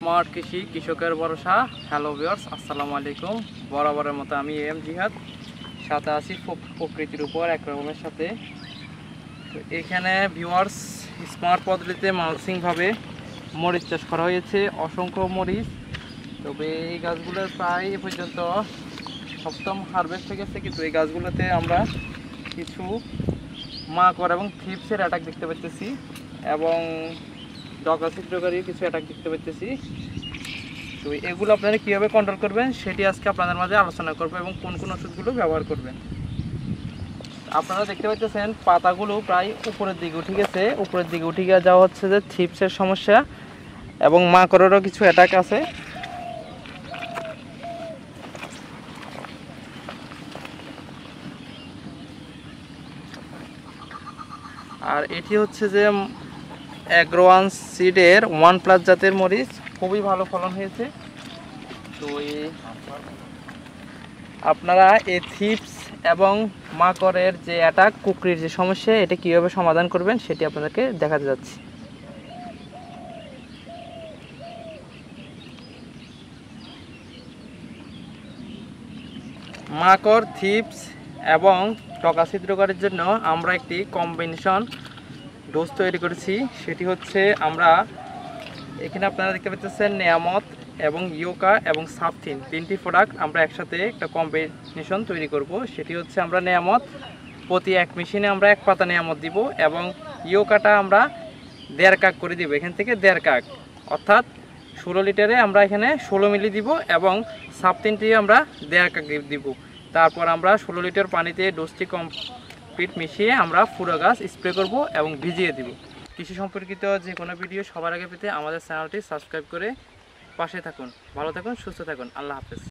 Smart কৃষি, কৃষকের ভরসা। হ্যালো ভিউয়ার্স, আসসালামু আলাইকুম। বরাবরের মতো আমি এম জিহাদ, সাথে আছি প্রকৃতির উপর একরকমের সাথে। তো এখানে ভিউয়ার্স স্মার্ট পদ্ধতিতে মালচিংভাবে মরিচ চাষ করা হয়েছে, অসংখ্য মরিচ। তবে এই গাছগুলোর প্রায় এ পর্যন্ত সপ্তম হারভেস্ট হয়ে গেছে, কিন্তু এই গাছগুলোতে আমরা কিছু মাকড় এবং থ্রিপসের অ্যাটাক দেখতে পাচ্ছি এবং ডগা ছিদ্রকারী কিছু অ্যাটাক দেখতে পাচ্ছি। তো এগুলো আপনারা কীভাবে কন্ট্রোল করবেন সেটি আজকে আপনাদের মাঝে আলোচনা করবো এবং কোন কোন ওষুধগুলো ব্যবহার করবেন। আপনারা দেখতে পাচ্ছেন পাতাগুলো প্রায় উপরের দিকে উঠে গেছে, উপরের দিকে উঠে গিয়ে যাওয়া হচ্ছে যে থ্রিপসের সমস্যা এবং মাকড়েরও কিছু অ্যাটাক আছে। আর এটি হচ্ছে যে অ্যাগ্রোওয়ান সিডের 1+ জাতের মরিচ, খুবই ভালো ফলন হয়েছে। তো আপনারা এই থ্রিপস এবং মাকড়ের যে অ্যাটাক, কুকরির যে সমস্যা, এটা কীভাবে সমাধান করবেন সেটি আপনাদেরকে দেখাতে যাচ্ছি। মাকড়, থ্রিপস এবং ডগা ছিদ্রকারীর জন্য আমরা একটি কম্বিনেশন ডোজ তৈরি করেছি। সেটি হচ্ছে আমরা এখানে আপনারা দেখতে পাচ্ছেন নেয়ামত এবং ইয়োকা এবং সাফথিন, 3টি প্রোডাক্ট আমরা একসাথে একটা কম্বিনেশন তৈরি করব। সেটি হচ্ছে আমরা নেয়ামত প্রতি 1 মেশিনে আমরা 1 পাতা নেয়ামত দিব এবং ইয়োকাটা আমরা 1.5 কাপ করে দিব, এখান থেকে 1.5 কাপ, অর্থাৎ 16 লিটারে আমরা এখানে 16 মিলি দিব এবং সাফথিনটি আমরা 1.5 কাপ দিব। তারপর আমরা 16 লিটার পানিতে ডোজটি কমপ্লিট মিশিয়ে আমরা পুরো গাছ স্প্রে করব এবং ভিজিয়ে দিব। কৃষি সম্পর্কিত যে কোনো ভিডিও সবার আগে পেতে আমাদের চ্যানেলটি সাবস্ক্রাইব করে পাশে থাকুন। ভালো থাকুন, সুস্থ থাকুন। আল্লাহ হাফেজ।